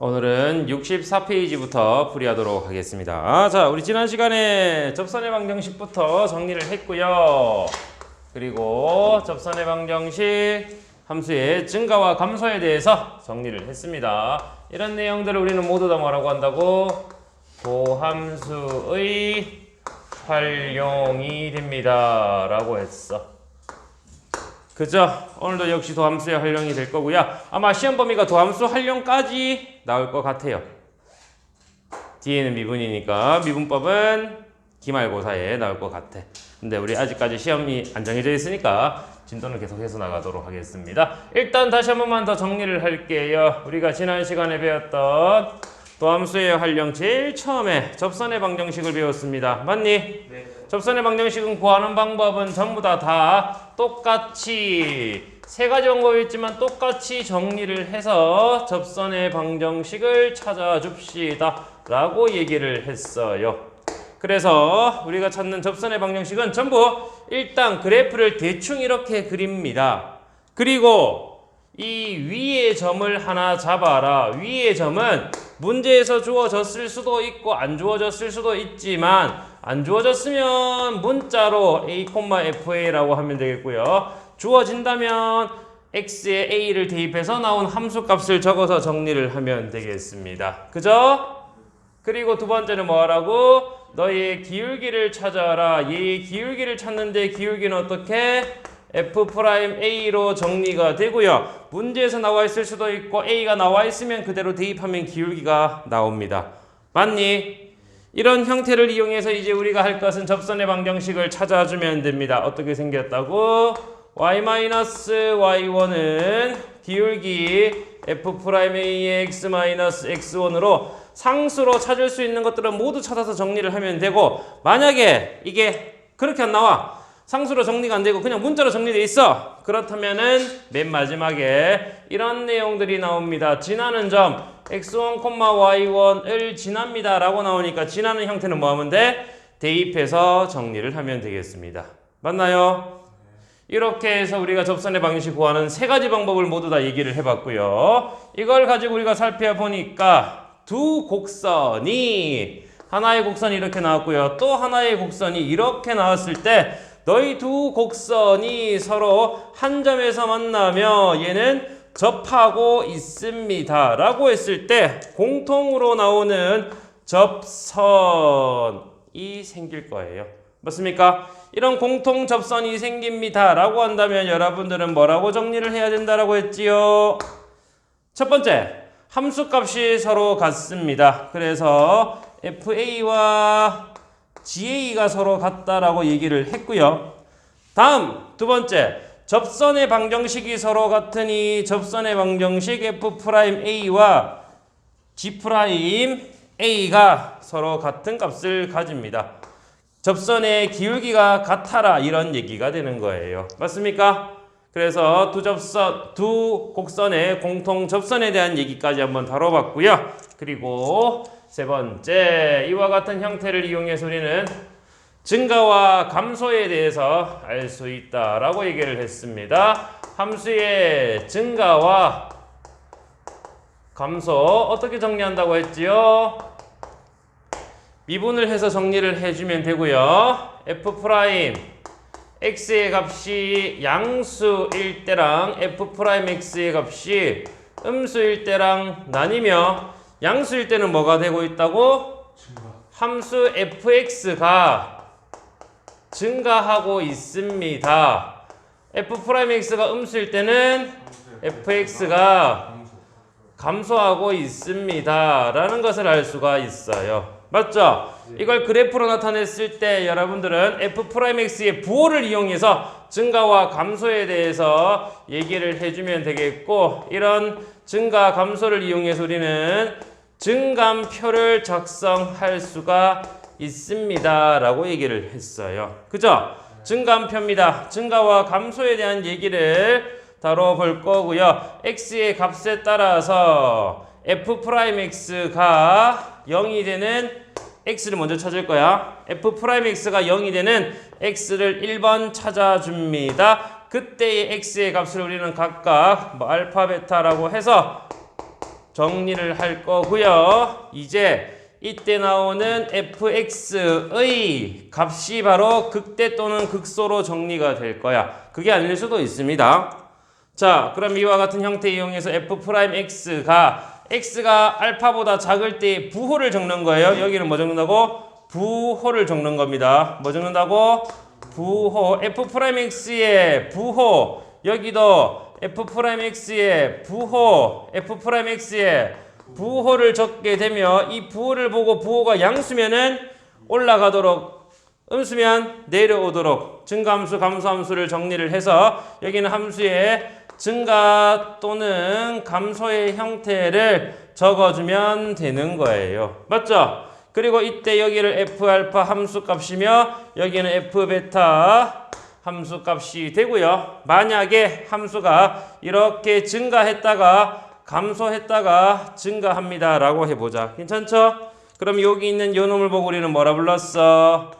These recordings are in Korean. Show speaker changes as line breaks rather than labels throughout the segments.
오늘은 64페이지부터 풀이하도록 하겠습니다. 자, 우리 지난 시간에 접선의 방정식부터 정리를 했고요. 그리고 접선의 방정식 함수의 증가와 감소에 대해서 정리를 했습니다. 이런 내용들을 우리는 모두 다 뭐라고 한다고? 도함수의 활용이 됩니다 라고 했어. 그죠? 오늘도 역시 도함수의 활용이 될 거고요. 아마 시험 범위가 도함수 활용까지 나올 것 같아요. 뒤에는 미분이니까 미분법은 기말고사에 나올 것 같아. 근데 우리 아직까지 시험이 안 정해져 있으니까 진도는 계속해서 나가도록 하겠습니다. 일단 다시 한 번만 더 정리를 할게요. 우리가 지난 시간에 배웠던 도함수의 활용 제일 처음에 접선의 방정식을 배웠습니다. 맞니?
네.
접선의 방정식은 구하는 방법은 전부 다 똑같이 세 가지 방법이 있지만 똑같이 정리를 해서 접선의 방정식을 찾아줍시다 라고 얘기를 했어요. 그래서 우리가 찾는 접선의 방정식은 전부 일단 그래프를 대충 이렇게 그립니다. 그리고 이 위의 점을 하나 잡아라. 위의 점은 문제에서 주어졌을 수도 있고 안 주어졌을 수도 있지만 안 주어졌으면 문자로 a, fa라고 하면 되겠고요. 주어진다면 x에 a를 대입해서 나온 함수값을 적어서 정리를 하면 되겠습니다. 그죠? 그리고 두 번째는 뭐 하라고? 너의 기울기를 찾아라. 얘의 기울기를 찾는데 기울기는 어떻게? f'a로 정리가 되고요. 문제에서 나와 있을 수도 있고 a가 나와 있으면 그대로 대입하면 기울기가 나옵니다. 맞니? 이런 형태를 이용해서 이제 우리가 할 것은 접선의 방정식을 찾아주면 됩니다. 어떻게 생겼다고? y-y1은 기울기 f'a의 x-x1으로 상수로 찾을 수 있는 것들은 모두 찾아서 정리를 하면 되고, 만약에 이게 그렇게 안 나와, 상수로 정리가 안 되고 그냥 문자로 정리돼 있어, 그렇다면은 맨 마지막에 이런 내용들이 나옵니다. 지나는 점 x1, y1을 지납니다 라고 나오니까 지나는 형태는 뭐 하면 돼? 대입해서 정리를 하면 되겠습니다. 맞나요? 이렇게 해서 우리가 접선의 방정식 구하는 세 가지 방법을 모두 다 얘기를 해봤고요. 이걸 가지고 우리가 살펴보니까 두 곡선이, 하나의 곡선이 이렇게 나왔고요. 또 하나의 곡선이 이렇게 나왔을 때 너희 두 곡선이 서로 한 점에서 만나며 얘는 접하고 있습니다 라고 했을 때 공통으로 나오는 접선이 생길 거예요. 맞습니까? 이런 공통 접선이 생깁니다 라고 한다면 여러분들은 뭐라고 정리를 해야 된다라고 했지요? 첫 번째, 함수값이 서로 같습니다. 그래서 FA와 GA가 서로 같다라고 얘기를 했고요. 다음 두 번째, 접선의 방정식이 서로 같으니 접선의 방정식 F'A와 G'A가 서로 같은 값을 가집니다. 접선의 기울기가 같아라 이런 얘기가 되는 거예요. 맞습니까? 그래서 두 곡선의 공통 접선에 대한 얘기까지 한번 다뤄봤고요. 그리고 세 번째, 이와 같은 형태를 이용해서 우리는 증가와 감소에 대해서 알 수 있다라고 얘기를 했습니다. 함수의 증가와 감소 어떻게 정리한다고 했지요? 미분을 해서 정리를 해주면 되고요. f' x의 값이 양수일 때랑 f'x의 값이 음수일 때랑 나뉘며, 양수일 때는 뭐가 되고 있다고? 함수 fx가 증가하고 있습니다. f'x가 음수일 때는 fx가 감소하고 있습니다 라는 것을 알 수가 있어요. 맞죠? 이걸 그래프로 나타냈을 때 여러분들은 f'x의 부호를 이용해서 증가와 감소에 대해서 얘기를 해주면 되겠고, 이런 증가 감소를 이용해서 우리는 증감표를 작성할 수가 있습니다 라고 얘기를 했어요. 그죠? 증감표입니다. 증가와 감소에 대한 얘기를 다뤄볼 거고요. x의 값에 따라서 f'x가 0이 되는 x를 먼저 찾을 거야. f'x가 0이 되는 x를 1번 찾아줍니다. 그때의 x의 값을 우리는 각각 알파, 베타라고 해서 정리를 할 거고요. 이제 이때 나오는 fx의 값이 바로 극대 또는 극소로 정리가 될 거야. 그게 아닐 수도 있습니다. 자, 그럼 이와 같은 형태 이용해서 f'x가 x가 알파보다 작을 때 부호를 적는 거예요. 여기는 뭐 적는다고? 부호를 적는 겁니다. 뭐 적는다고? 부호. f'x의 부호. 여기도 f'x의 부호. f'x의 부호를 적게 되면 이 부호를 보고 부호가 양수면은 올라가도록, 음수면 내려오도록 증가함수, 감소함수를 정리를 해서 여기는 함수의 증가 또는 감소의 형태를 적어주면 되는 거예요. 맞죠? 그리고 이때 여기를 f알파 함수값이며 여기는 f베타 함수값이 되고요. 만약에 함수가 이렇게 증가했다가 감소했다가 증가합니다 라고 해보자. 괜찮죠? 그럼 여기 있는 요 놈을 보고 우리는 뭐라 불렀어?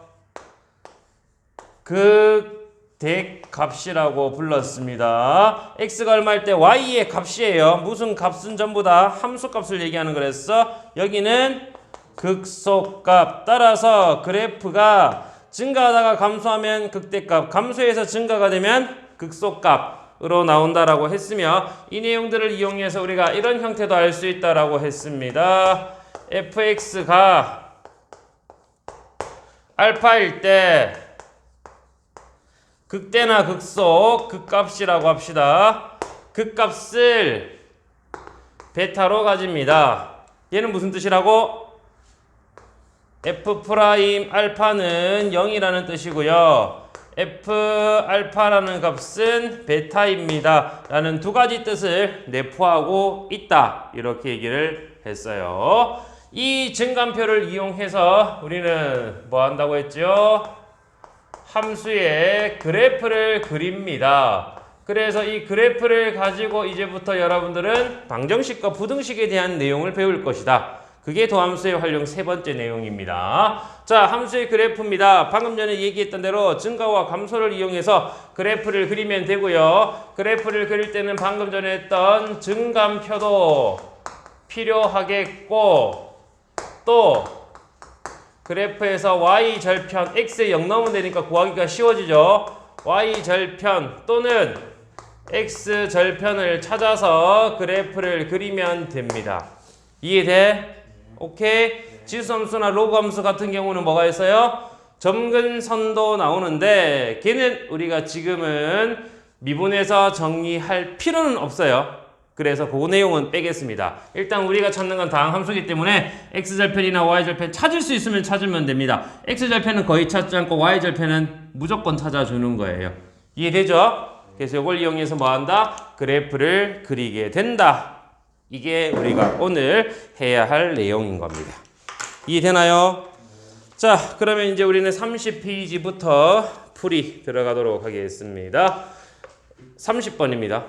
극대값이라고 불렀습니다. x가 얼마일 때 y의 값이에요. 무슨 값은 전부 다 함수값을 얘기하는 거랬어. 여기는 극소값. 따라서 그래프가 증가하다가 감소하면 극대값, 감소해서 증가가 되면 극소값으로 나온다라고 했으며 이 내용들을 이용해서 우리가 이런 형태도 알 수 있다라고 했습니다. fx가 알파일 때 극대나 극소, 극값이라고 합시다. 극값을 베타로 가집니다. 얘는 무슨 뜻이라고? f' 알파는 0이라는 뜻이고요. f 알파라는 값은 베타입니다. 라는 두 가지 뜻을 내포하고 있다. 이렇게 얘기를 했어요. 이 증감표를 이용해서 우리는 뭐 한다고 했죠? 함수의 그래프를 그립니다. 그래서 이 그래프를 가지고 이제부터 여러분들은 방정식과 부등식에 대한 내용을 배울 것이다. 그게 도함수의 활용 세 번째 내용입니다. 자, 함수의 그래프입니다. 방금 전에 얘기했던 대로 증가와 감소를 이용해서 그래프를 그리면 되고요. 그래프를 그릴 때는 방금 전에 했던 증감표도 필요하겠고 또 그래프에서 y절편 x에 0 넣으면 되니까 구하기가 쉬워지죠. y절편 또는 x절편을 찾아서 그래프를 그리면 됩니다. 이해돼? 오케이? 지수함수나 로그함수 같은 경우는 뭐가 있어요? 점근선도 나오는데 걔는 우리가 지금은 미분해서 정리할 필요는 없어요. 그래서 그 내용은 빼겠습니다. 일단 우리가 찾는 건 다항함수이기 때문에 x절편이나 y절편 찾을 수 있으면 찾으면 됩니다. x절편은 거의 찾지 않고 y절편은 무조건 찾아주는 거예요. 이해되죠? 그래서 이걸 이용해서 뭐 한다? 그래프를 그리게 된다. 이게 우리가 오늘 해야 할 내용인 겁니다. 이해되나요? 자, 그러면 이제 우리는 30페이지부터 풀이 들어가도록 하겠습니다. 30번입니다.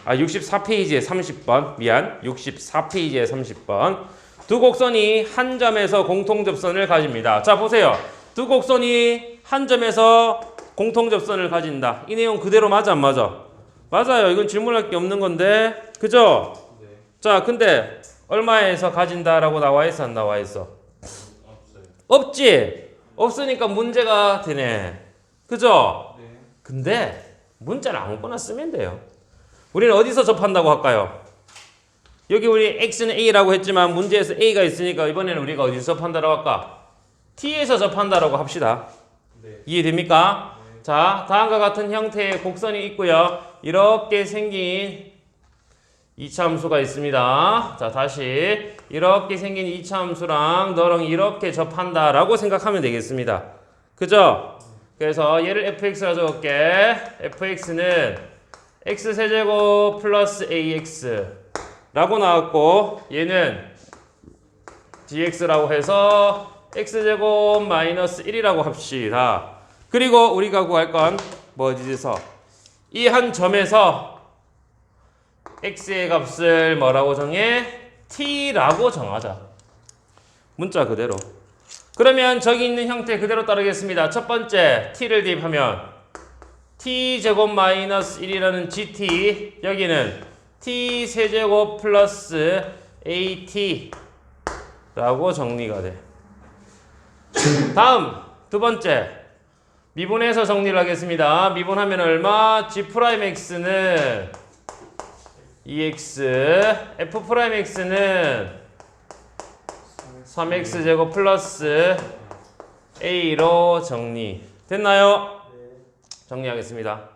64페이지에 30번. 미안. 64페이지에 30번. 두 곡선이 한 점에서 공통접선을 가집니다. 자, 보세요. 두 곡선이 한 점에서 공통접선을 가진다. 이 내용 그대로 맞아, 안 맞아? 맞아요. 이건 질문할 게 없는 건데. 그죠?
네.
자, 근데 얼마에서 가진다라고 나와 있어, 안 나와 있어? 없지? 없으니까 문제가 되네. 그죠?
네.
근데 문자를 아무거나 쓰면 돼요. 우리는 어디서 접한다고 할까요? 여기 우리 x는 a라고 했지만 문제에서 a가 있으니까 이번에는 우리가 어디서 접한다라고 할까? t에서 접한다라고 합시다.
네.
이해됩니까? 네. 자, 다음과 같은 형태의 곡선이 있고요. 이렇게 생긴 2차 함수가 있습니다. 자, 다시 이렇게 생긴 2차 함수랑 너랑 이렇게 접한다라고 생각하면 되겠습니다. 그죠? 그래서 얘를 fx라 적을게. fx는 x세제곱 플러스 ax 라고 나왔고 얘는 dx라고 해서 x제곱 마이너스 1이라고 합시다. 그리고 우리가 구할 건 뭐지서 이 한 점에서 x의 값을 뭐라고 정해? t라고 정하자. 문자 그대로. 그러면 저기 있는 형태 그대로 따르겠습니다. 첫 번째 t를 대입하면 t제곱 마이너스 1이라는 gt 여기는 t 세제곱 플러스 at 라고 정리가 돼. 다음 두 번째 미분해서 정리를 하겠습니다. 미분하면 얼마? g'x는 2x f'x는 3x제곱 플러스 a로 정리 됐나요? 정리하겠습니다.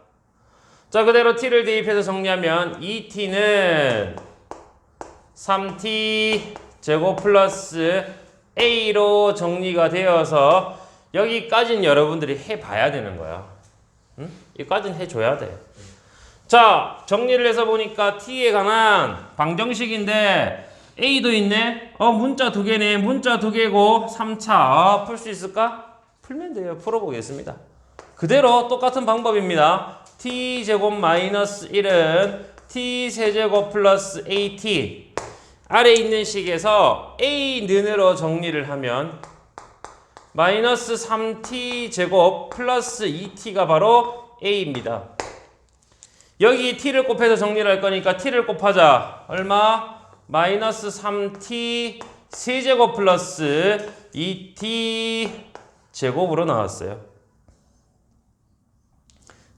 자, 그대로 t를 대입해서 정리하면 2t는 3t 제곱 플러스 a로 정리가 되어서 여기까지는 여러분들이 해봐야 되는 거야. 응? 여기까지는 해줘야 돼. 자, 정리를 해서 보니까 t에 관한 방정식인데 a도 있네. 문자 두 개네. 문자 두 개고 3차. 풀 수 있을까? 풀면 돼요. 풀어보겠습니다. 그대로 똑같은 방법입니다. t 제곱 마이너스 1은 t 세제곱 플러스 at 아래 있는 식에서 a는으로 정리를 하면 마이너스 3t 제곱 플러스 2t가 바로 a입니다. 여기 t를 곱해서 정리를 할 거니까 t를 곱하자. 얼마? 마이너스 3t 세제곱 플러스 2t 제곱으로 나왔어요.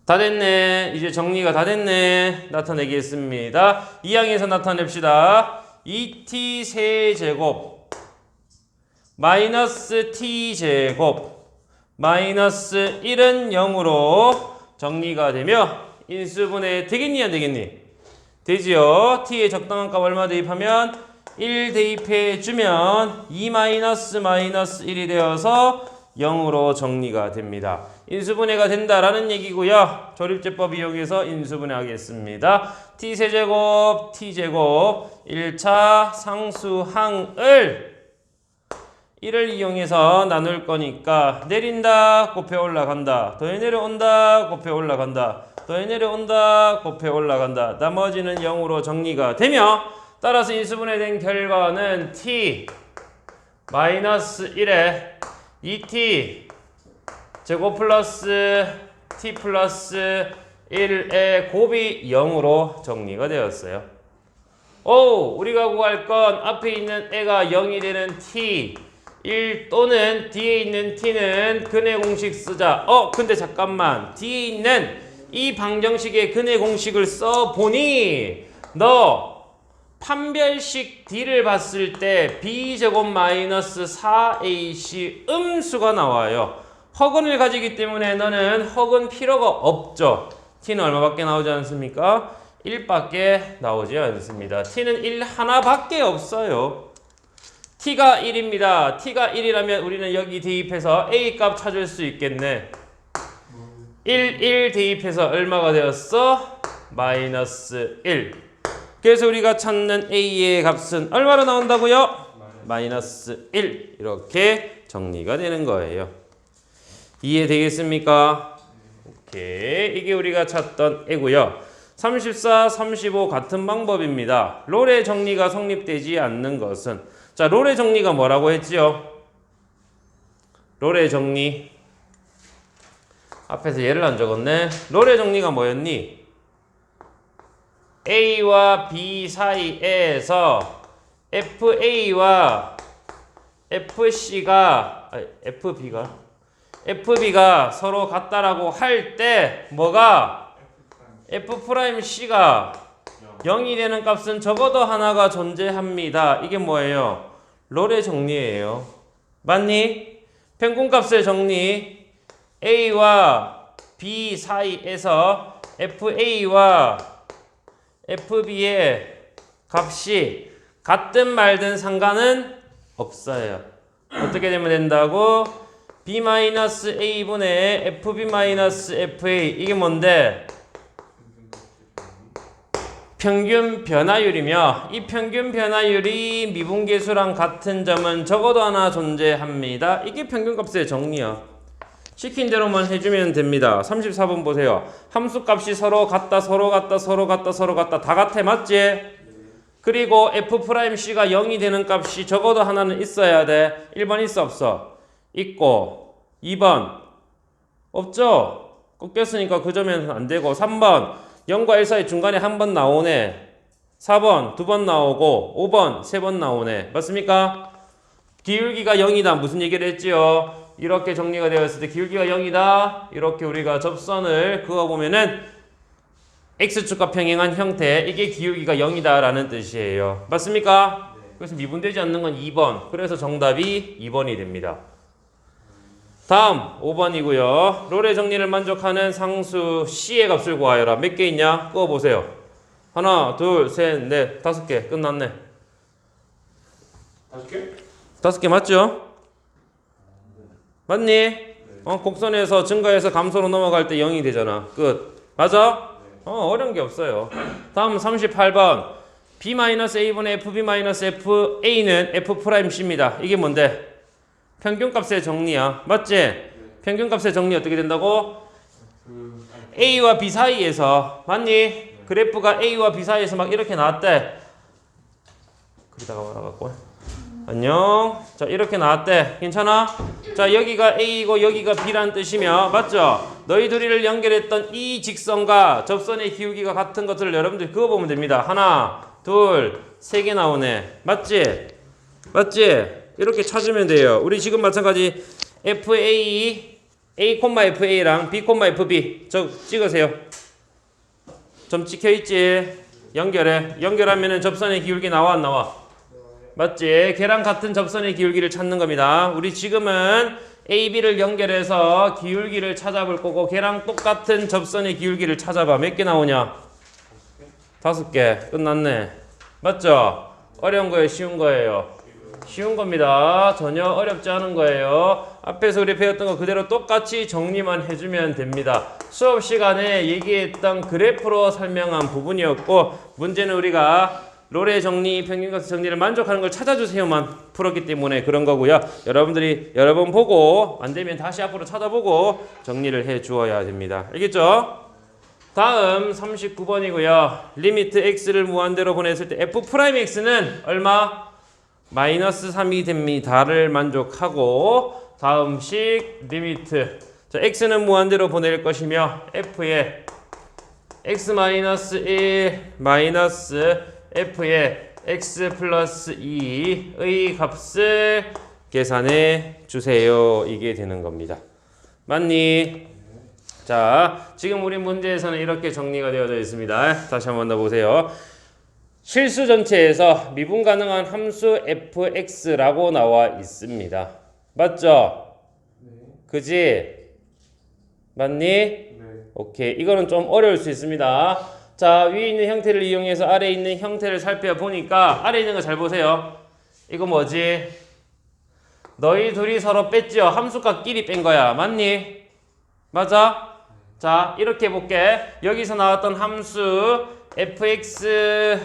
다 됐네. 이제 정리가 다 됐네. 나타내겠습니다. 이 항에서 나타냅시다. 2t 세제곱 마이너스 t제곱 마이너스 1은 0으로 정리가 되며 인수분해 되겠니 안 되겠니? 되지요. t의 적당한 값 얼마 대입하면 1 대입해 주면 2 마이너스 1이 되어서 0으로 정리가 됩니다. 인수분해가 된다라는 얘기고요. 조립제법 이용해서 인수분해 하겠습니다. t세제곱 t제곱 1차 상수항을 1을 이용해서 나눌 거니까 내린다 곱해 올라간다 더해 내려온다 곱해 올라간다 더해 내려온다 곱해 올라간다 나머지는 0으로 정리가 되며 따라서 인수분해된 결과는 t 마이너스 1에 2t 제곱 플러스 t 플러스 1의 곱이 0으로 정리가 되었어요. 우리가 구할 건 앞에 있는 애가 0이 되는 t 1 또는 뒤에 있는 t는 근의 공식 쓰자. 근데 잠깐만. 뒤에 있는 이 방정식의 근의 공식을 써보니 너 판별식 d를 봤을 때 b제곱 마이너스 4ac 음수가 나와요. 허근을 가지기 때문에 너는 허근 필요가 없죠. t는 얼마밖에 나오지 않습니까? 1밖에 나오지 않습니다. t는 1 하나밖에 없어요. t가 1입니다. t가 1이라면 우리는 여기 대입해서 a 값 찾을 수 있겠네. 1 대입해서 얼마가 되었어? 마이너스 1. 그래서 우리가 찾는 a의 값은 얼마로 나온다고요? 마이너스 1. 이렇게 정리가 되는 거예요. 이해되겠습니까? 오케이. 이게 우리가 찾던 애고요. 34, 35 같은 방법입니다. 롤의 정리가 성립되지 않는 것은 자, 롤의 정리가 뭐라고 했지요? 롤의 정리 앞에서 예를 안 적었네. 롤의 정리가 뭐였니? A와 B 사이에서 FA와 FB가 서로 같다라고 할 때 뭐가? F'C가 0이 되는 값은 적어도 하나가 존재합니다. 이게 뭐예요? 롤의 정리예요. 맞니? 평균값의 정리. A와 B 사이에서 FA와 FB의 값이 같든 말든 상관은 없어요. 어떻게 되면 된다고? B-A분의 FB-FA 이게 뭔데? 평균 변화율이며 이 평균 변화율이 미분계수랑 같은 점은 적어도 하나 존재합니다. 이게 평균값의 정리야. 시킨 대로만 해주면 됩니다. 34번 보세요. 함수값이 서로 같다 다 같아 맞지? 그리고 F'C가 0이 되는 값이 적어도 하나는 있어야 돼. 1번 있어 없어? 있고 2번 없죠? 꺾였으니까 그 점에는 안 되고 3번 0과 1 사이 중간에 한 번 나오네. 4번 2번 나오고 5번 3번 나오네. 맞습니까? 기울기가 0이다. 무슨 얘기를 했지요? 이렇게 정리가 되었을 때 기울기가 0이다. 이렇게 우리가 접선을 그어보면은 X축과 평행한 형태, 이게 기울기가 0이다 라는 뜻이에요. 맞습니까? 네. 그래서 미분되지 않는 건 2번. 그래서 정답이 2번이 됩니다. 다음 5번이고요. 롤의 정리를 만족하는 상수 C의 값을 구하여라. 몇 개 있냐? 그어보세요. 하나, 둘, 셋, 넷, 5개. 끝났네.
5개?
5개 맞죠? 맞니? 곡선에서 증가해서 감소로 넘어갈 때 0이 되잖아. 끝. 맞아? 어려운 게 없어요. 다음 38번. B-A분의 FB-FA는 F'C입니다. 이게 뭔데? 평균값의 정리야. 맞지? 평균값의 정리 어떻게 된다고? A와 B 사이에서. 맞니? 그래프가 A와 B 사이에서 막 이렇게 나왔대. 그러다가 말아갖고. 안녕. 자, 이렇게 나왔대. 괜찮아? 자, 여기가 A이고 여기가 B란 뜻이며, 맞죠? 너희 둘이를 연결했던 이 직선과 접선의 기울기가 같은 것들을 여러분들 그어보면 됩니다. 하나, 둘, 3개 나오네. 맞지? 맞지? 이렇게 찾으면 돼요. 우리 지금 마찬가지 FA, A,FA랑 B,FB 찍으세요. 점 찍혀있지? 연결해. 연결하면은 접선의 기울기 나와 안 나와? 맞지? 걔랑 같은 접선의 기울기를 찾는 겁니다. 우리 지금은 AB를 연결해서 기울기를 찾아볼 거고, 걔랑 똑같은 접선의 기울기를 찾아봐. 몇 개 나오냐? 5개. 끝났네. 맞죠? 어려운 거예요? 쉬운 거예요? 쉬운 겁니다. 전혀 어렵지 않은 거예요. 앞에서 우리 배웠던 거 그대로 똑같이 정리만 해주면 됩니다. 수업 시간에 얘기했던 그래프로 설명한 부분이었고, 문제는 우리가 롤의 정리, 평균값의 정리를 만족하는 걸 찾아주세요만 풀었기 때문에 그런 거고요. 여러분들이 여러 번 보고 안 되면 다시 앞으로 찾아보고 정리를 해 주어야 됩니다. 알겠죠? 다음 39번이고요. 리미트 x를 무한대로 보냈을 때 f'x는 얼마? 마이너스 3이 됩니다를 만족하고, 다음 식 리미트. 자, x는 무한대로 보낼 것이며 f의 x-1 마이너스 f의 x 플러스 2의 값을 계산해 주세요. 이게 되는 겁니다. 맞니? 자, 지금 우리 문제에서는 이렇게 정리가 되어져 있습니다. 다시 한번 더 보세요. 실수 전체에서 미분 가능한 함수 fx라고 나와 있습니다. 맞죠?
네.
그지? 맞니?
네.
오케이. 이거는 좀 어려울 수 있습니다. 자, 위에 있는 형태를 이용해서 아래에 있는 형태를 살펴보니까, 아래에 있는 거 잘 보세요. 이거 뭐지? 너희 둘이 서로 뺐죠? 함수값끼리 뺀 거야. 맞니? 맞아? 자, 이렇게 해볼게. 여기서 나왔던 함수 fx-1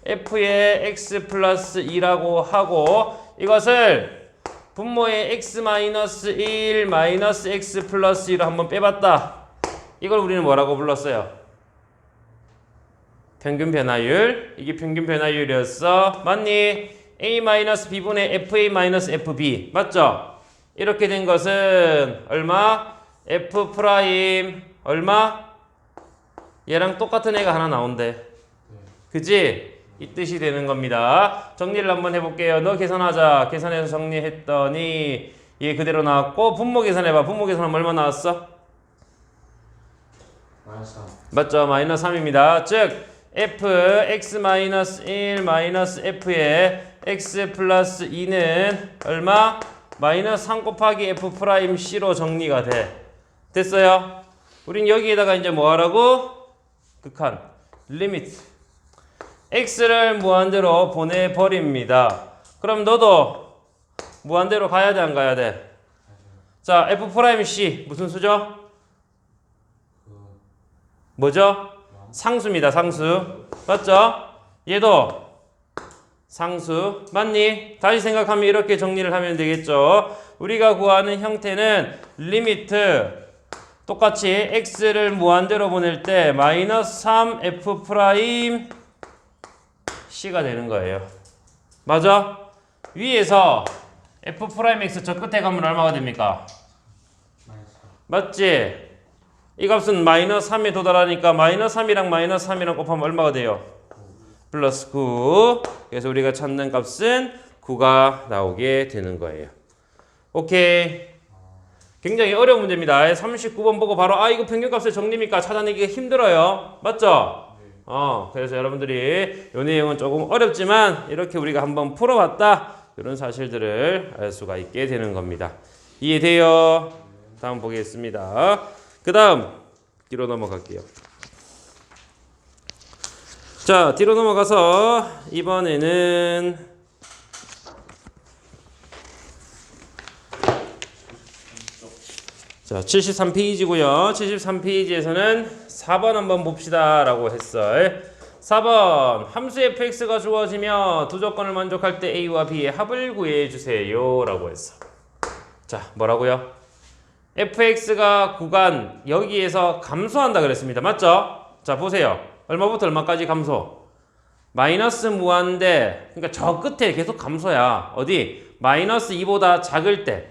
f의 x 플러스 2라고 하고, 이것을 분모의 x-1 마이너스 x 플러스 2로 한번 빼봤다. 이걸 우리는 뭐라고 불렀어요? 평균 변화율. 이게 평균 변화율이었어. 맞니? a-b분의 fa-fb. 맞죠? 이렇게 된 것은 얼마? f 프라임 얼마? 얘랑 똑같은 애가 하나 나온대. 그지? 이 뜻이 되는 겁니다. 정리를 한번 해볼게요. 너 계산하자. 계산해서 정리했더니 얘 그대로 나왔고, 분모 계산해봐. 분모 계산하면 얼마 나왔어?
마이너스 3.
맞죠? 마이너스 3입니다. 즉 f x-1 마이너스 f의 x 플러스 2는 얼마? 마이너스 3 곱하기 f 프라임 c로 정리가 돼. 됐어요? 우린 여기에다가 이제 뭐 하라고? 극한 리미트 x를 무한대로 보내버립니다. 그럼 너도 무한대로 가야 돼, 안 가야 돼? 자, f 프라임 c 무슨 수죠? 뭐죠? 상수입니다. 상수. 맞죠? 얘도 상수. 맞니? 다시 생각하면 이렇게 정리를 하면 되겠죠. 우리가 구하는 형태는 리미트 똑같이 x를 무한대로 보낼 때 마이너스 3 f 프라임 c가 되는 거예요. 맞아? 위에서 f 프라임 x 저 끝에 가면 얼마가 됩니까?
마이너스 3.
맞지? 이 값은 마이너스 3에 도달하니까 마이너스 3이랑 마이너스 3이랑 곱하면 얼마가 돼요? 플러스 9. 그래서 우리가 찾는 값은 9가 나오게 되는 거예요. 오케이. 굉장히 어려운 문제입니다. 39번 보고 바로 이거 평균값의 정리입니까? 찾아내기가 힘들어요. 맞죠? 그래서 여러분들이 이 내용은 조금 어렵지만 이렇게 우리가 한번 풀어봤다. 이런 사실들을 알 수가 있게 되는 겁니다. 이해돼요? 다음 보겠습니다. 그 다음 뒤로 넘어갈게요. 자, 뒤로 넘어가서 이번에는 자, 73페이지고요. 73페이지에서는 4번 한번 봅시다 라고 했어요. 4번 함수 fx가 주어지며 두 조건을 만족할 때 a와 b의 합을 구해주세요 라고 했어. 자, 뭐라고요? fx가 구간 여기에서 감소한다 그랬습니다. 맞죠? 자, 보세요. 얼마부터 얼마까지 감소? 마이너스 무한대, 그러니까 저 끝에 계속 감소야. 어디? 마이너스 2보다 작을 때,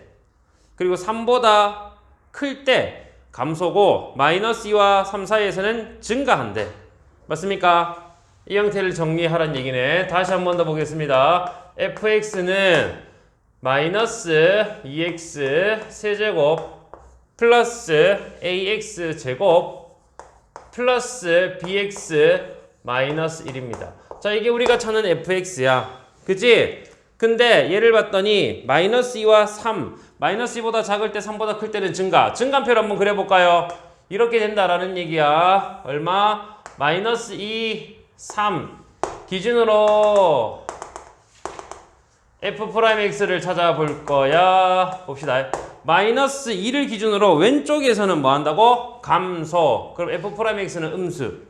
그리고 3보다 클 때 감소고, 마이너스 2와 3 사이에서는 증가한대. 맞습니까? 이 형태를 정리하라는 얘기네. 다시 한 번 더 보겠습니다. fx는 마이너스 2x 세제곱 플러스 ax 제곱 플러스 bx 마이너스 1입니다. 자, 이게 우리가 찾는 fx야. 그치? 근데 얘를 봤더니 마이너스 2와 3, 마이너스 2보다 작을 때 3보다 클 때는 증가. 증가표를 한번 그려볼까요? 이렇게 된다라는 얘기야. 얼마? 마이너스 2, 3 기준으로 f'x를 찾아볼 거야. 봅시다. 마이너스 2를 기준으로 왼쪽에서는 뭐 한다고? 감소. 그럼 f'x는 음수.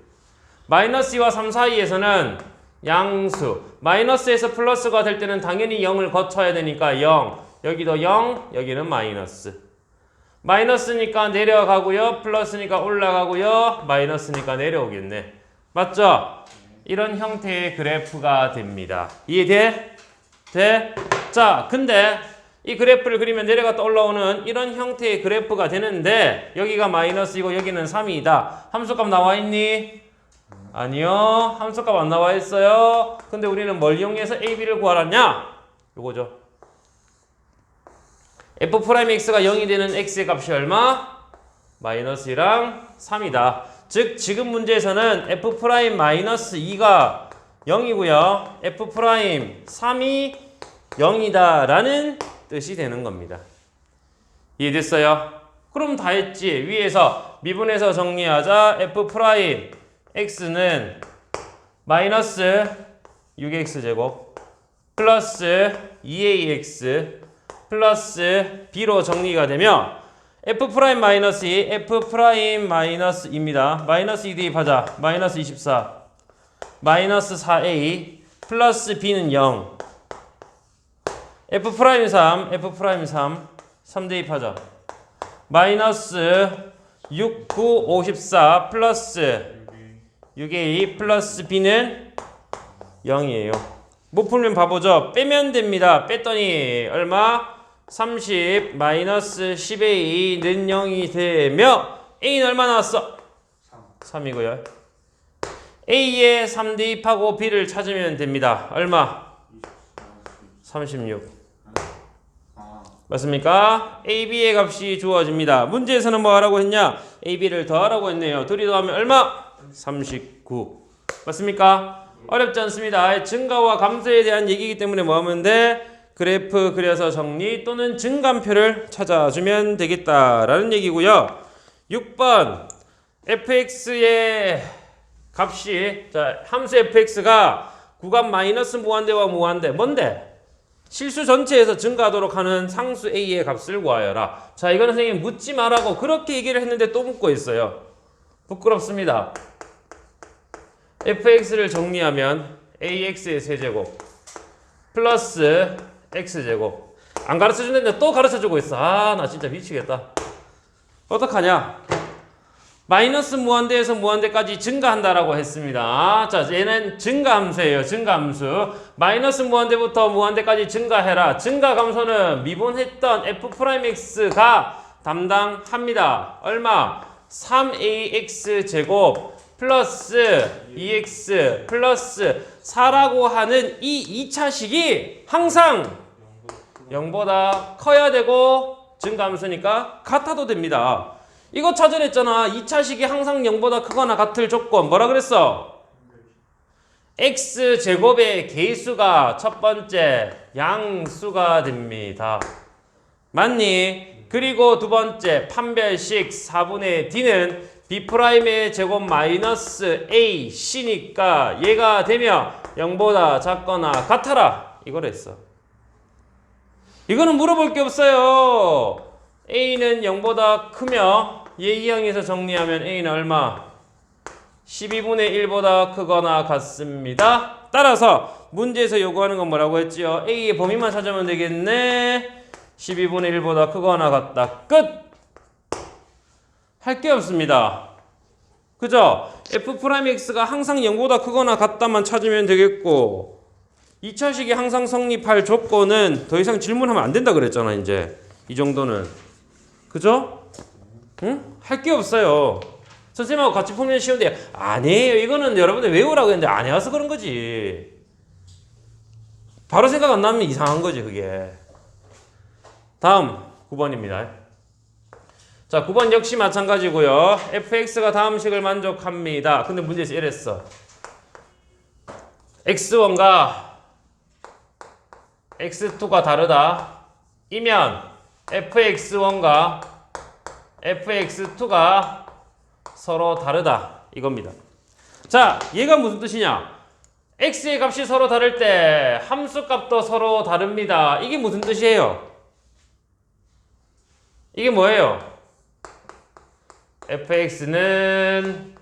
마이너스 2와 3 사이에서는 양수. 마이너스에서 플러스가 될 때는 당연히 0을 거쳐야 되니까 0. 여기도 0, 여기는 마이너스. 마이너스니까 내려가고요. 플러스니까 올라가고요. 마이너스니까 내려오겠네. 맞죠? 이런 형태의 그래프가 됩니다. 이해돼? 돼? 자, 근데 이 그래프를 그리면 내려갔다 올라오는 이런 형태의 그래프가 되는데 여기가 마이너스이고 여기는 3이다. 함수값 나와 있니? 아니요. 함수값 안 나와 있어요. 근데 우리는 뭘 이용해서 AB를 구하라냐? 요거죠. f'x가 0이 되는 x의 값이 얼마? 마이너스 2랑 3이다. 즉 지금 문제에서는 f'-2가 0이고요. f'3이 0이다 라는 뜻이 되는 겁니다. 이해됐어요? 그럼 다 했지. 위에서 미분해서 정리하자. f'x는 마이너스 6x제곱 플러스 2ax 플러스 b로 정리가 되며 f' 마이너스 2, f' 마이너스 2입니다. 마이너스 2 대입하자. 마이너스 24 마이너스 4a 플러스 b는 0 f'3 3 대입하자. 마이너스 6, 9, 54 플러스 6a 플러스 b는 0이에요. 못 풀면 바보죠. 빼면 됩니다. 뺐더니 얼마? 30 마이너스 10a는 0이 되며 a는 얼마 나왔어? 3이고요. a에 3 대입하고 b를 찾으면 됩니다. 얼마? 36. 맞습니까? AB의 값이 주어집니다. 문제에서는 뭐 하라고 했냐? AB를 더하라고 했네요. 둘이 더하면 얼마? 39. 맞습니까? 어렵지 않습니다. 증가와 감소에 대한 얘기이기 때문에 뭐 하면 돼? 그래프 그려서 정리 또는 증감표를 찾아주면 되겠다라는 얘기고요. 6번 fx의 값이 자 함수 fx가 구간 마이너스 무한대와 무한대 뭔데? 실수 전체에서 증가하도록 하는 상수 a의 값을 구하여라. 자, 이거는 선생님 묻지 말라고 그렇게 얘기를 했는데 또 묻고 있어요. 부끄럽습니다. fx를 정리하면 ax의 세제곱 플러스 x제곱 안 가르쳐주는데 또 가르쳐주고 있어. 나 진짜 미치겠다. 어떡하냐? 마이너스 무한대에서 무한대까지 증가한다라고 했습니다. 자, 얘는 증가함수예요. 증가함수. 마이너스 무한대부터 무한대까지 증가해라. 증가 감소는 미분했던 f'x가 담당합니다. 얼마? 3ax 제곱 플러스 2x 플러스 4라고 하는 이 2차식이 항상 0보다 커야 되고 증가함수니까 같아도 됩니다. 이거 찾으랬잖아. 2차식이 항상 0보다 크거나 같을 조건 뭐라 그랬어? x제곱의 개수가 첫 번째 양수가 됩니다. 맞니? 그리고 두 번째 판별식 4분의 d는 b'의 제곱 마이너스 a c니까 얘가 되면 0보다 작거나 같아라. 이걸 했어. 이거는 물어볼 게 없어요. a는 0보다 크며 얘 이항에서 정리하면 a는 얼마? 12분의 1보다 크거나 같습니다. 따라서 문제에서 요구하는 건 뭐라고 했지요? a의 범위만 찾으면 되겠네. 12분의 1보다 크거나 같다. 끝! 할 게 없습니다. 그죠? f'x가 항상 0보다 크거나 같다만 찾으면 되겠고 2차식이 항상 성립할 조건은 더 이상 질문하면 안 된다 그랬잖아. 이제 이 정도는. 그죠? 응? 할 게 없어요. 선생님하고 같이 풀면 쉬운데 아니에요. 이거는 여러분들 외우라고 했는데 안 해와서 그런 거지. 바로 생각 안 나면 이상한 거지 그게. 다음 9번입니다. 자 9번 역시 마찬가지고요. fx가 다음 식을 만족합니다. 근데 문제에서 이랬어. x1과 x2가 다르다. 이면 fx1과 fx2가 서로 다르다. 이겁니다. 자, 얘가 무슨 뜻이냐? x의 값이 서로 다를 때 함수 값도 서로 다릅니다. 이게 무슨 뜻이에요? 이게 뭐예요? fx는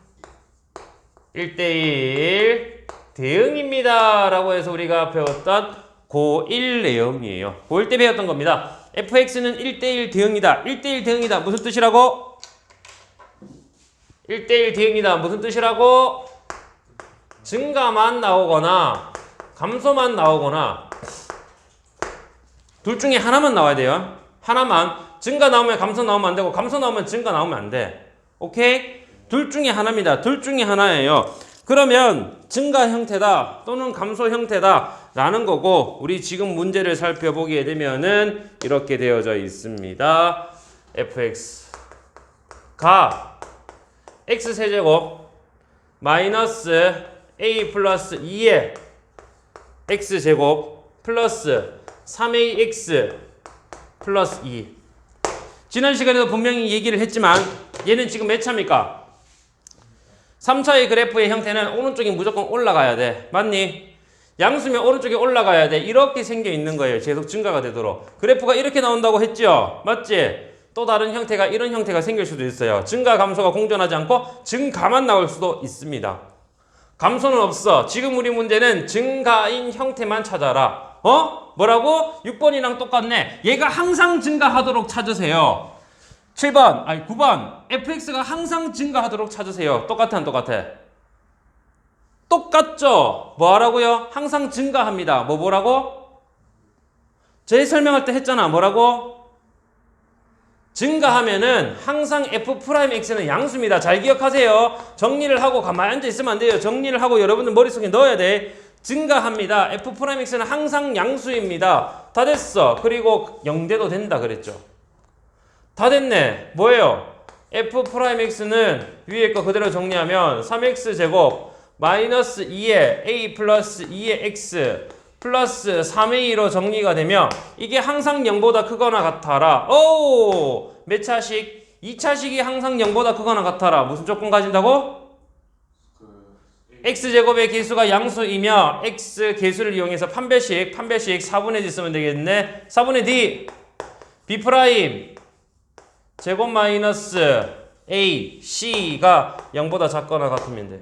1대1 대응입니다. 라고 해서 우리가 배웠던 고1 내용이에요. 고1 때 배웠던 겁니다. fx는 1대1 대응이다. 1대1 대응이다. 무슨 뜻이라고? 1대1 대응이다. 무슨 뜻이라고? 증가만 나오거나 감소만 나오거나 둘 중에 하나만 나와야 돼요. 하나만. 증가 나오면 감소 나오면 안 되고 감소 나오면 증가 나오면 안 돼. 오케이? 둘 중에 하나입니다. 둘 중에 하나예요. 그러면 증가 형태다 또는 감소 형태다 라는 거고 우리 지금 문제를 살펴보게 되면은 이렇게 되어져 있습니다. fx가 x세제곱 마이너스 a 플러스 2의 x제곱 플러스 3ax 플러스 2. 지난 시간에도 분명히 얘기를 했지만 얘는 지금 몇 차입니까? 3차의 그래프의 형태는 오른쪽이 무조건 올라가야 돼. 맞니? 양수면 오른쪽에 올라가야 돼. 이렇게 생겨 있는 거예요. 계속 증가가 되도록. 그래프가 이렇게 나온다고 했죠? 맞지? 또 다른 형태가 이런 형태가 생길 수도 있어요. 증가 감소가 공존하지 않고 증가만 나올 수도 있습니다. 감소는 없어. 지금 우리 문제는 증가인 형태만 찾아라. 뭐라고? 6번이랑 똑같네. 얘가 항상 증가하도록 찾으세요. 7번, 아니 9번. fx가 항상 증가하도록 찾으세요. 똑같아, 안 똑같아? 똑같죠? 뭐 하라고요? 항상 증가합니다. 뭐라고? 제 설명할 때 했잖아. 뭐라고? 증가하면은 항상 f'x는 양수입니다. 잘 기억하세요. 정리를 하고 가만히 앉아 있으면 안 돼요. 정리를 하고 여러분들 머릿속에 넣어야 돼. 증가합니다. f'x는 항상 양수입니다. 다 됐어. 그리고 0대도 된다 그랬죠. 다 됐네. 뭐예요? f'x는 위에 거 그대로 정리하면 3x제곱 마이너스 2의 a 플러스 2의 x 플러스 3a로 정리가 되면 이게 항상 0보다 크거나 같아라. 오! 몇 차식? 2차식이 항상 0보다 크거나 같아라. 무슨 조건 가진다고? x제곱의 개수가 양수이며 x 개수를 이용해서 판별식 4분의 d 쓰면 되겠네. 4분의 d b' 제곱 마이너스 a c가 0보다 작거나 같으면 돼.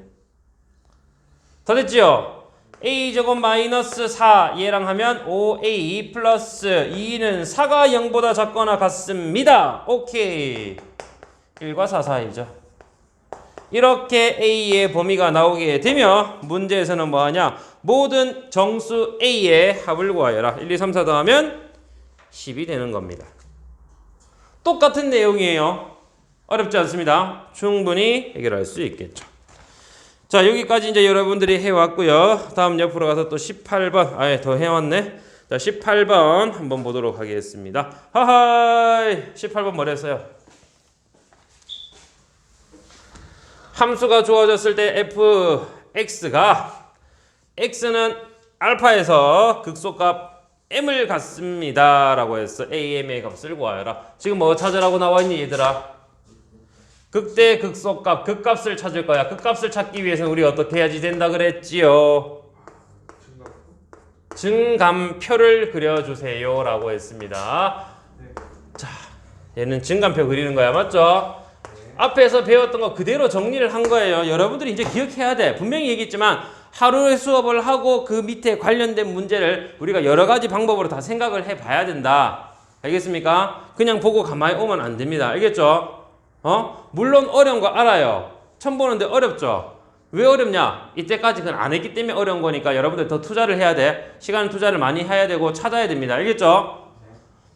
다 됐지요? a제곱 마이너스 4 얘랑 하면 5a 플러스 2는 4가 0보다 작거나 같습니다. 오케이. 1과 4 사이죠. 이렇게 a의 범위가 나오게 되면 문제에서는 뭐하냐? 모든 정수 a의 합을 구하여라. 1, 2, 3, 4 더하면 10이 되는 겁니다. 똑같은 내용이에요. 어렵지 않습니다. 충분히 해결할 수 있겠죠. 자, 여기까지 이제 여러분들이 해왔고요. 다음 옆으로 가서 또 18번, 아예 더 해왔네. 자, 18번 한번 보도록 하겠습니다. 하하이, 18번 뭐랬어요? 함수가 주어졌을 때 fx가 x는 알파에서 극소값 m을 갖습니다 라고 했어. am의 값을 구하여라. 지금 뭐 찾으라고 나와있니 얘들아? 극대 극소값 극값을 찾을 거야. 극값을 찾기 위해서는 우리 어떻게 해야지 된다 그랬지요? 증감표를 그려주세요 라고 했습니다. 자, 얘는 증감표 그리는 거야. 맞죠? 앞에서 배웠던 거 그대로 정리를 한 거예요. 여러분들이 이제 기억해야 돼. 분명히 얘기했지만 하루에 수업을 하고 그 밑에 관련된 문제를 우리가 여러 가지 방법으로 다 생각을 해봐야 된다. 알겠습니까? 그냥 보고 가만히 오면 안 됩니다. 알겠죠? 물론 어려운 거 알아요. 처음 보는데 어렵죠? 왜 어렵냐? 이때까지 그건 안 했기 때문에 어려운 거니까 여러분들 더 투자를 해야 돼. 시간 투자를 많이 해야 되고 찾아야 됩니다. 알겠죠?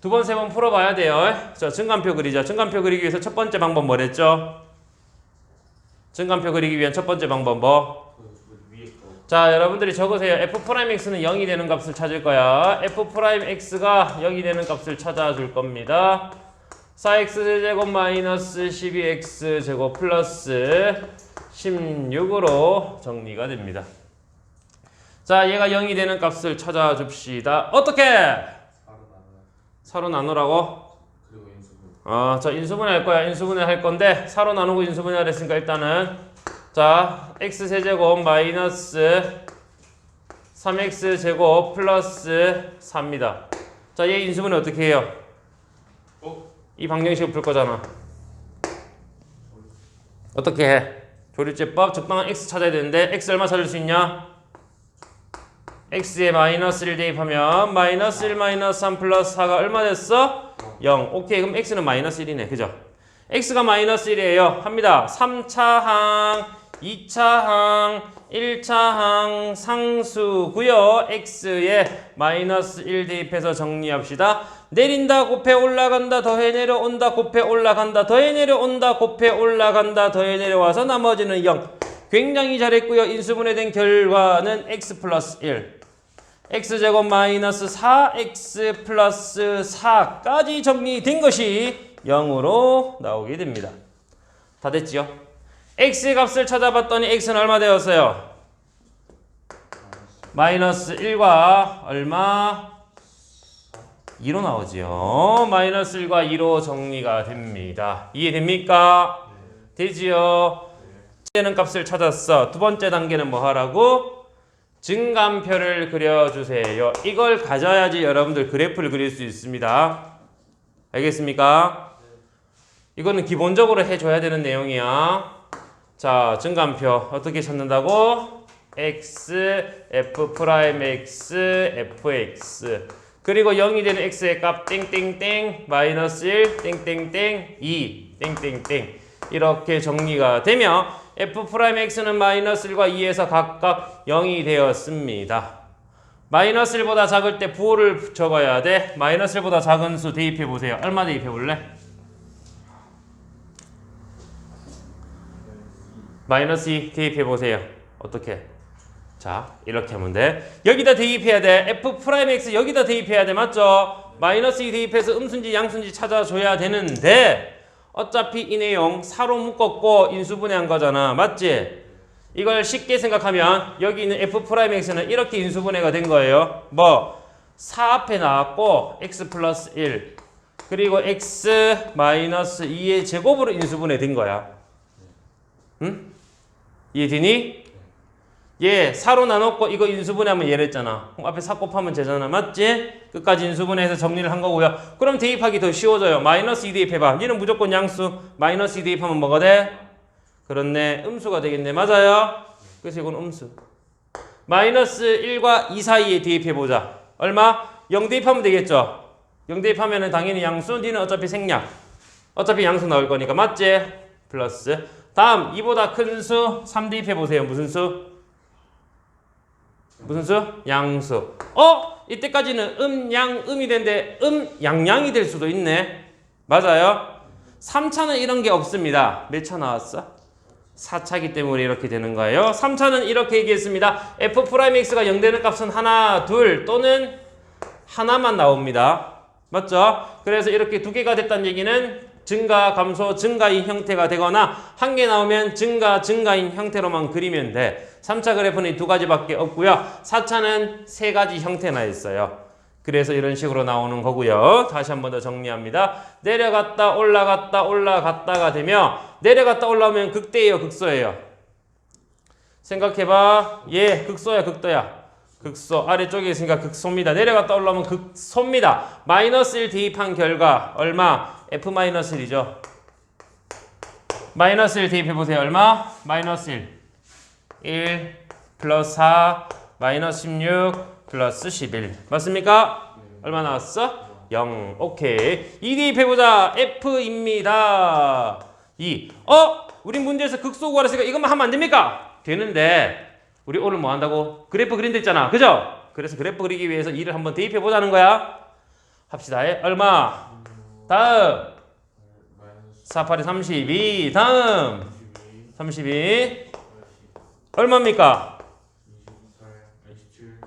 두 번, 세 번 풀어봐야 돼요. 자, 증감표 그리자. 증감표 그리기 위해서 첫 번째 방법 뭐랬죠? 증감표 그리기 위한 첫 번째 방법 뭐? 자, 여러분들이 적으세요. f'x는 0이 되는 값을 찾을 거야. f'x가 0이 되는 값을 찾아줄 겁니다. 4x제곱 마이너스 12x제곱 플러스 16으로 정리가 됩니다. 자, 얘가 0이 되는 값을 찾아줍시다. 어떻게? 사로 나누라고? 자, 인수분해 할 거야. 인수분해 할 건데 사로 나누고 인수분해 하랬으니까 일단은 자, x세제곱 마이너스 3x제곱 플러스 4입니다. 자, 얘 인수분해 어떻게 해요? 이 방정식을 풀 거잖아. 어떻게 해? 조립제법 적당한 x 찾아야 되는데 x 얼마 찾을 수 있냐? x에 마이너스 1 대입하면 마이너스 1 마이너스 3 플러스 4가 얼마 됐어? 0. 오케이, 그럼 x는 마이너스 1이네. 그죠? x가 마이너스 1이에요. 합니다. 3차 항, 2차 항, 1차 항 상수고요. x에 마이너스 1 대입해서 정리합시다. 내린다 곱해 올라간다 더해 내려온다 곱해 올라간다 더해 내려온다 곱해 올라간다 더해 내려와서 나머지는 0. 굉장히 잘했고요. 인수분해된 결과는 x 플러스 1. x제곱 마이너스 4x 플러스 4까지 정리된 것이 0으로 나오게 됩니다. 다 됐지요? x의 값을 찾아봤더니 x는 얼마 되었어요? 마이너스 1과 얼마? 2로 나오지요. 마이너스 1과 2로 정리가 됩니다. 이해됩니까? 되지요? 되는 값을 찾았어. 두 번째 단계는 뭐 하라고? 증감표를 그려주세요. 이걸 가져야지 여러분들 그래프를 그릴 수 있습니다. 알겠습니까? 이거는 기본적으로 해줘야 되는 내용이야. 자, 증감표 어떻게 찾는다고? x, f'(x), fx 그리고 0이 되는 x의 값 땡땡땡 마이너스 1 땡땡땡 2 땡땡땡 이렇게 정리가 되며 f'x는 마이너스 1과 2에서 각각 0이 되었습니다. 마이너스 1보다 작을 때 부호를 적어야 돼. 마이너스 1보다 작은 수 대입해 보세요. 얼마 대입해 볼래? 마이너스 2 대입해 보세요. 어떻게? 자, 이렇게 하면 돼. 여기다 대입해야 돼. f'x 여기다 대입해야 돼. 맞죠? 마이너스 2 대입해서 음수인지 양수인지 찾아줘야 되는데 어차피 이 내용 사로 묶었고 인수분해한 거잖아. 맞지? 이걸 쉽게 생각하면 여기 있는 f'x는 이렇게 인수분해가 된 거예요. 뭐 4 앞에 나왔고 x 플러스 1 그리고 x 마이너스 2의 제곱으로 인수분해 된 거야. 응? 이해되니? 얘 4로 나눴고 이거 인수분해하면 얘를 했잖아. 그럼 앞에 4 곱하면 되잖아. 맞지? 끝까지 인수분해해서 정리를 한 거고요. 그럼 대입하기 더 쉬워져요. 마이너스 2 대입해봐. 얘는 무조건 양수. 마이너스 2 대입하면 뭐가 돼? 그렇네. 음수가 되겠네. 맞아요? 그래서 이건 음수. 마이너스 1과 2 사이에 대입해보자. 얼마? 0 대입하면 되겠죠? 0 대입하면 당연히 양수. 니는 어차피 생략. 어차피 양수 나올 거니까. 맞지? 플러스. 다음 2보다 큰 수 3 대입해보세요. 무슨 수? 무슨 수? 양수. 이때까지는 양, 음이 되는데 양양이 될 수도 있네. 맞아요? 3차는 이런 게 없습니다. 몇 차 나왔어? 4차기 때문에 이렇게 되는 거예요. 3차는 이렇게 얘기했습니다. f'x가 0 되는 값은 하나, 둘 또는 하나만 나옵니다. 맞죠? 그래서 이렇게 두 개가 됐다는 얘기는 증가, 감소, 증가인 형태가 되거나 한 개 나오면 증가, 증가인 형태로만 그리면 돼. 3차 그래프는 두 가지밖에 없고요. 4차는 세 가지 형태나 있어요. 그래서 이런 식으로 나오는 거고요. 다시 한 번 더 정리합니다. 내려갔다 올라갔다 올라갔다가 되면 내려갔다 올라오면 극대예요, 극소예요? 생각해봐. 예, 극소야, 극도야? 극소. 아래쪽에 있으니까 극소입니다. 내려갔다 올라오면 극소입니다. 마이너스 1 대입한 결과 얼마? F-1이죠. 마이너스 1 대입해보세요. 얼마? 마이너스 1. 1 플러스 4 마이너스 16 플러스 11 맞습니까? 얼마 나왔어? 0. 오케이. 2 대입해보자. F입니다. 2. 우리 문제에서 극소 구하랬으니까 이것만 하면 안 됩니까? 되는데 우리 오늘 뭐 한다고? 그래프 그린다 했잖아. 그죠? 그래서 그래프 그리기 위해서 2를 한번 대입해보자는 거야. 합시다. 얼마? 다음 4, 8이 32 다음 32 얼마입니까?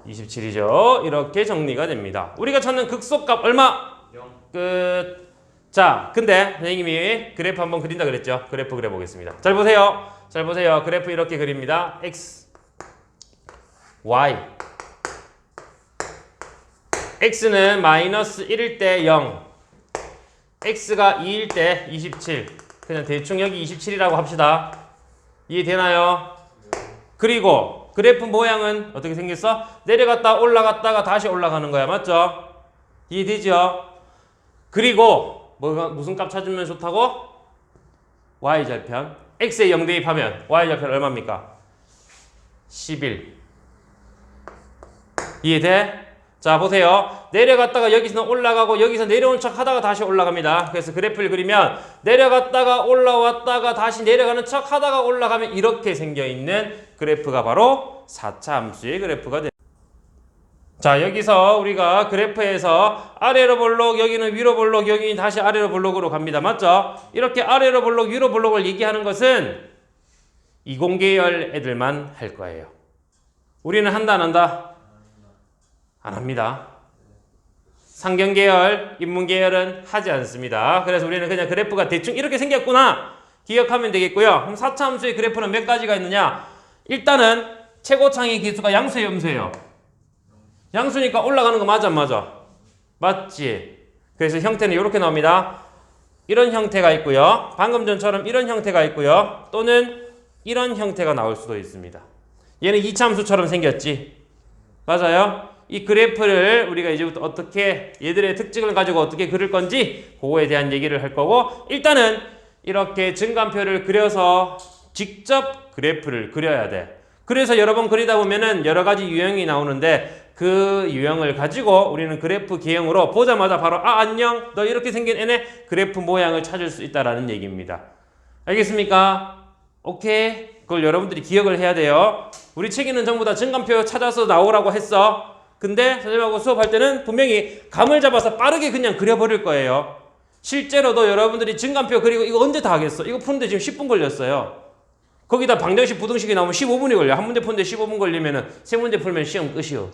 27이죠. 이렇게 정리가 됩니다. 우리가 찾는 극소값 얼마? 0. 끝. 자, 근데 선생님이 그래프 한번 그린다 그랬죠? 그래프 그려보겠습니다. 잘 보세요. 잘 보세요. 그래프 이렇게 그립니다. x, y. x는 마이너스 1일 때 0. x가 2일 때 27. 그냥 대충 여기 27이라고 합시다. 이해되나요? 그리고 그래프 모양은 어떻게 생겼어? 내려갔다 올라갔다가 다시 올라가는 거야. 맞죠? 이해되죠? 그리고 무슨 값 찾으면 좋다고? y절편. x에 0 대입하면 y절편 얼마입니까? 11. 이해돼? 자, 보세요. 내려갔다가 여기서는 올라가고 여기서 내려온 척 하다가 다시 올라갑니다. 그래서 그래프를 그리면 내려갔다가 올라왔다가 다시 내려가는 척 하다가 올라가면 이렇게 생겨있는 그래프가 바로 4차 함수의 그래프가 됩니다. 자, 여기서 우리가 그래프에서 아래로 볼록, 여기는 위로 볼록, 여기는 다시 아래로 볼록으로 갑니다. 맞죠? 이렇게 아래로 볼록, 위로 볼록을 얘기하는 것은 이공계열 애들만 할 거예요. 우리는 한다, 안 한다? 안 합니다. 상경계열, 인문계열은 하지 않습니다. 그래서 우리는 그냥 그래프가 대충 이렇게 생겼구나 기억하면 되겠고요. 그럼 4차 함수의 그래프는 몇 가지가 있느냐? 일단은 최고창의 기수가 양수예요, 음수예요? 양수니까 올라가는 거 맞아, 안 맞아? 맞지? 그래서 형태는 이렇게 나옵니다. 이런 형태가 있고요. 방금 전처럼 이런 형태가 있고요. 또는 이런 형태가 나올 수도 있습니다. 얘는 2차 함수처럼 생겼지? 맞아요? 이 그래프를 우리가 이제부터 어떻게 얘들의 특징을 가지고 어떻게 그릴 건지 그거에 대한 얘기를 할 거고, 일단은 이렇게 증감표를 그려서 직접 그래프를 그려야 돼. 그래서 여러 번 그리다 보면은 여러 가지 유형이 나오는데 그 유형을 가지고 우리는 그래프 개형으로 보자마자 바로 안녕 너 이렇게 생긴 애네 그래프 모양을 찾을 수 있다라는 얘기입니다. 알겠습니까? 오케이. 그걸 여러분들이 기억을 해야 돼요. 우리 책에는 전부 다 증감표 찾아서 나오라고 했어. 근데 선생님하고 수업할 때는 분명히 감을 잡아서 빠르게 그냥 그려버릴 거예요. 실제로도 여러분들이 증감표 그리고 이거 언제 다 하겠어? 이거 푸는데 지금 10분 걸렸어요. 거기다 방정식, 부등식이 나오면 15분이 걸려. 한 문제 푸는데 15분 걸리면은 세 문제 풀면 시험 끝이요.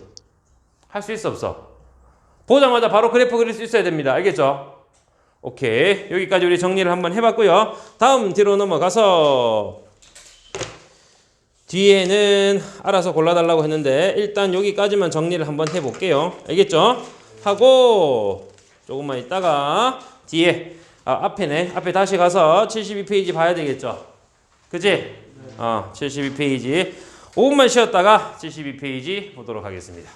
할 수 있어, 없어? 보자마자 바로 그래프 그릴 수 있어야 됩니다. 알겠죠? 오케이. 여기까지 우리 정리를 한번 해봤고요. 다음 뒤로 넘어가서 뒤에는 알아서 골라달라고 했는데 일단 여기까지만 정리를 한번 해볼게요. 알겠죠? 하고 조금만 있다가 뒤에 앞에네. 앞에 다시 가서 72페이지 봐야 되겠죠? 그치? 72페이지 5분만 쉬었다가 72페이지 보도록 하겠습니다.